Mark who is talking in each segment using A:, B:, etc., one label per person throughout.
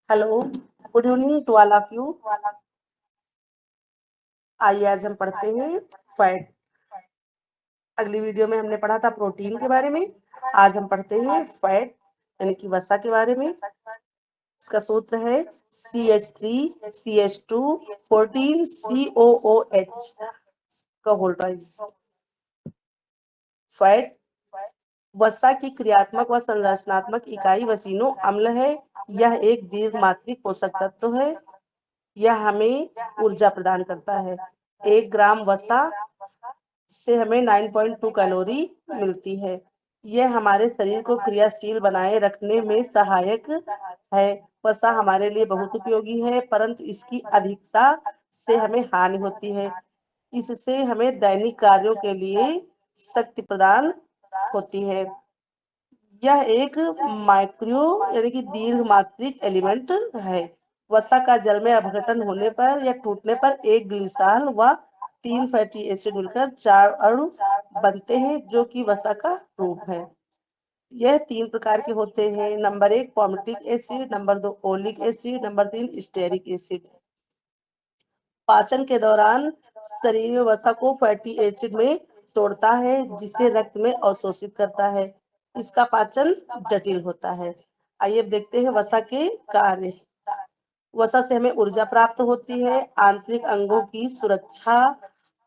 A: Hello, good evening to all of you. आइए आज हम पढ़ते हैं फैट। अगली वीडियो में हमने पढ़ा था प्रोटीन के बारे में। आज हम पढ़ते हैं फैट यानी कि वसा के बारे में। इसका सूत्र है CH3CH2 14COOH का होल ट्वाइस। फैट वसा की क्रियात्मक व संरचनात्मक इकाई वसीनो अम्ल है। यह एक दीर्घमात्रिक पोषक तत्व है। यह हमें ऊर्जा प्रदान करता है। 1 ग्राम वसा से हमें 9.2 कैलोरी मिलती है। यह हमारे शरीर को क्रियाशील बनाए रखने में सहायक है। वसा हमारे लिए बहुत उपयोगी है, परंतु इसकी अधिकता से हमें हानि होती है। इससे हमें दैनिक कार्यों के लिए शक्ति प्रदान होती है। यह एक माइक्रो यानी कि दीर्घमात्रिक एलिमेंट है। वसा का जल में अपघटन होने पर या टूटने पर एक ग्लिसरॉल व 3 फैटी एसिड मिलकर 4 अणु बनते हैं, जो कि वसा का रूप है। यह 3 प्रकार के होते हैं। Number 1 palmitic acid, number 2 oleic acid, number 3 stearic acid. पाचन के दौरान शरीर में वसा को फैटी एसिड में तोड़ता है, जिसे रक्त में अवशोषित करता है। इसका पाचन जटिल होता है। आइए अब देखते हैं वसा के कार्य। वसा से हमें ऊर्जा प्राप्त होती है। आंतरिक अंगों की सुरक्षा।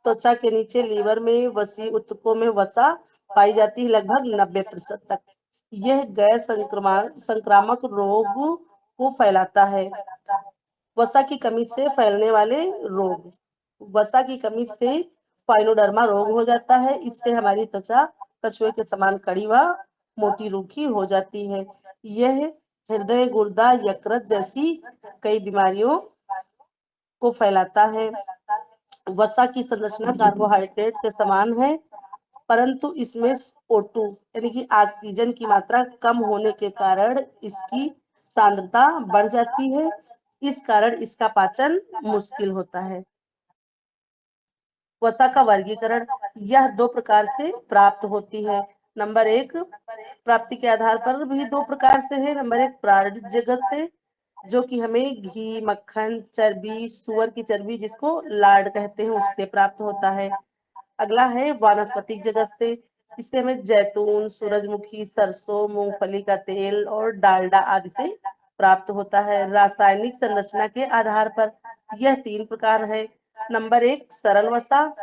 A: त्वचा के नीचे लीवर में वसी ऊतकों में वसा पाई जाती है लगभग 90% तक। यह गैर संक्रामक रोग को फैलाता है। वसा की कमी से फैलने वाले रोग। वसा की कमी से पाइलोडर्मा रोग हो जाता है। इससे हमारी त्वचा कछुए के समान कड़ी व मोटी रूखी हो जाती है। यह हृदय, गुर्दा, यकृत जैसी कई बीमारियों को फैलाता है। वसा की संरचना कार्बोहाइड्रेट के समान है, परंतु इसमें O2 यानी कि ऑक्सीजन की मात्रा कम होने के कारण इसकी सांद्रता बढ़ जाती है। इस कारण इसका पाचन मुश्किल होता है। वसा का वर्गीकरण। यह 2 प्रकार से प्राप्त होती है। नंबर 1 प्राप्ति के आधार पर भी 2 प्रकार से है। नंबर 1 प्राणिज जगत से, जो कि हमें घी, मक्खन, चर्बी, सुअर की चर्बी जिसको लार्ड कहते हैं, उससे प्राप्त होता है। अगला है वानस्पतिक जगत से। इससे हमें जैतून, सूरजमुखी, सरसों, मूंगफली का तेल और डालडा आदि से प्राप्त होता है। रासायनिक संरचना के आधार पर यह 3 प्रकार है। नंबर 1 सरल वसा।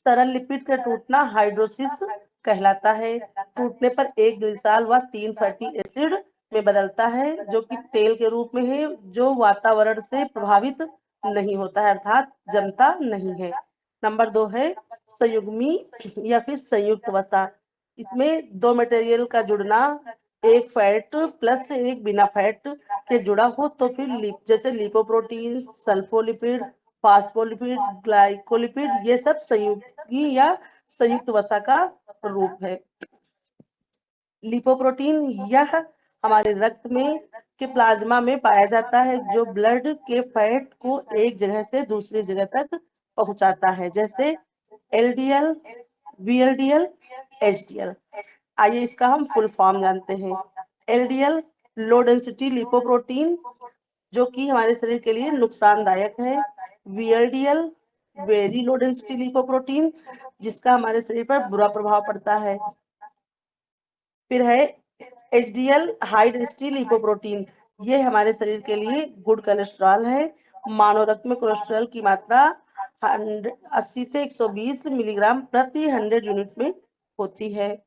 A: सरल लिपिड का टूटना हाइड्रोसिस कहलाता है। टूटने पर एक ग्लिसरॉल व 3 फैटी एसिड में बदलता है, जो कि तेल के रूप में है, जो वातावरण से प्रभावित नहीं होता है, अर्थात जमता नहीं है। नंबर 2 है संयुग्मी या फिर संयुक्त वसा। इसमें 2 मटेरियल का जुड़ना, एक फैट प्लस एक बिना फैट के जुड़ा हो तो फिर जैसे लिपोप्रोटीन, सल्फोलिपिड, फास्फोलिपिड, ग्लाइकोलिपिड, ये सब संयुगी या संयुक्त वसा का रूप है। लिपोप्रोटीन यह हमारे रक्त में के प्लाज्मा में पाया जाता है, जो ब्लड के फैट को एक जगह से दूसरी जगह तक पहुंचाता है, जैसे LDL, VLDL, HDL। आइए इसका हम फुल फॉर्म जानते हैं। LDL लो डेंसिटी लिपोप्रोटीन, जो कि हमारे शरीर के लिए नुकसानदायक है। VLDL very low density lipoprotein, जिसका हमारे शरीर पर बुरा प्रभाव पड़ता है। फिर है HDL हाई डेंसिटी लिपोप्रोटीन। ये हमारे शरीर के लिए गुड कोलेस्ट्रॉल है। मानव रक्त में कोलेस्ट्रॉल की मात्रा 80 से 120 मिलीग्राम प्रति 100 यूनिट में होती है।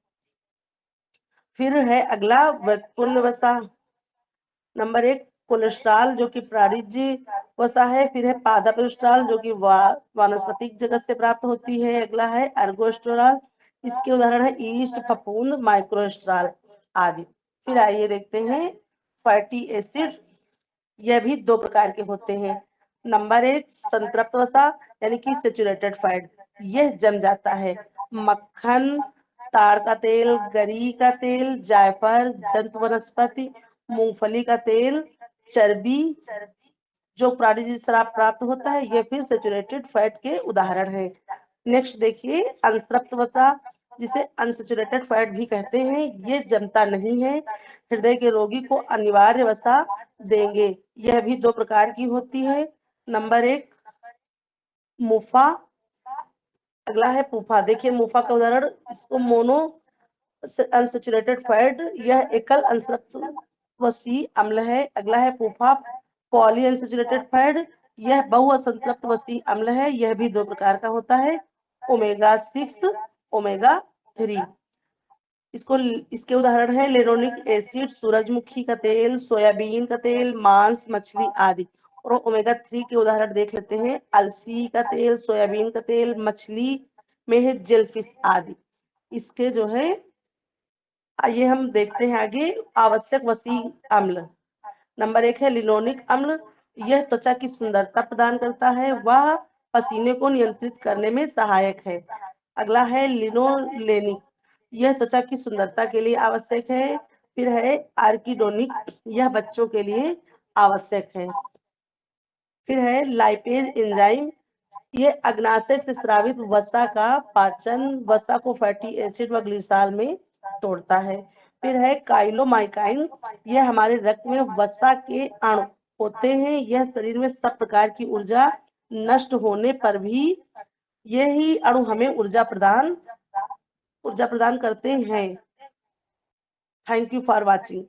A: फिर है अगला व्युत्पन्न वसा। नंबर 1 कोलेस्ट्रॉल, जो कि प्राणिज वसा है। फिर है पादप कोलेस्ट्रॉल, जो कि वानस्पतिक जगत से प्राप्त होती है। अगला है अर्गोस्टेरॉल। इसके उदाहरण है ईस्ट, फफूंद, माइक्रोस्टेरॉल आदि। फिर आइए देखते हैं फैटी एसिड। यह भी 2 प्रकार के होते हैं। नंबर 1 संतृप्त वसा यानी कि सैचुरेटेड फैट। यह जम जाता है। मक्खन, ताड़ का तेल, गरी का तेल, जायफल, जंतु वनस्पति, मूंगफली का तेल, चर्बी, जो प्राणिज शराब प्राप्त होता है, ये फिर सैचुरेटेड फैट के उदाहरण है। नेक्स्ट देखिए अनतृप्त वसा। जिसे अनसेचुरेटेड फैट भी कहते हैं, ये जमता नहीं है। हृदय के रोगी को अनिवार्य वसा देंगे। यह भी 2 प्रकार की होती है। नंबर 1 मुफा, अगला है पूफा। देखिए मुफा का उदाहरण, इसको मोनो अनसेचुरेटेड फैट, यह एकल अनसंतृप्त वसी अम्ल है। अगला है पूफा पॉली अनसेचुरेटेड फैट, यह बहुअसंतृप्त वसी अम्ल है। यह भी 2 प्रकार का होता है, ओमेगा 6, ओमेगा 3। इसके उदाहरण है लेनोनिक एसिड, सूरजमुखी का तेल, सोयाबीन का तेल, मांस, मछली आदि। और ओमेगा 3 के उदाहरण देख लेते हैं, अलसी का तेल, सोयाबीन का तेल, मछली में है जेलफिश आदि। इसके जो है आइए हम देखते हैं आगे आवश्यक वसी अम्ल। नंबर 1 है लिनोलिक अम्ल, यह त्वचा की सुंदरता प्रदान करता है, वह पसीने को नियंत्रित करने में सहायक है। अगला है लिनोलेनिक, यह त्वचा की सुंदरता के लिए आवश्यक है। फिर है आर्किडोनिक, यह बच्चों के लिए आवश्यक है। फिर है लाइपेज एंजाइम, ये अग्नाशय से स्रावित वसा का पाचन, वसा को फैटी एसिड व ग्लिसरॉल में तोड़ता है। फिर है काइलोमाइकाइन, यह हमारे रक्त में वसा के अणु होते हैं, यह शरीर में सब प्रकार की ऊर्जा नष्ट होने पर भी यही अणु हमें ऊर्जा प्रदान करते हैं। Thank you for watching.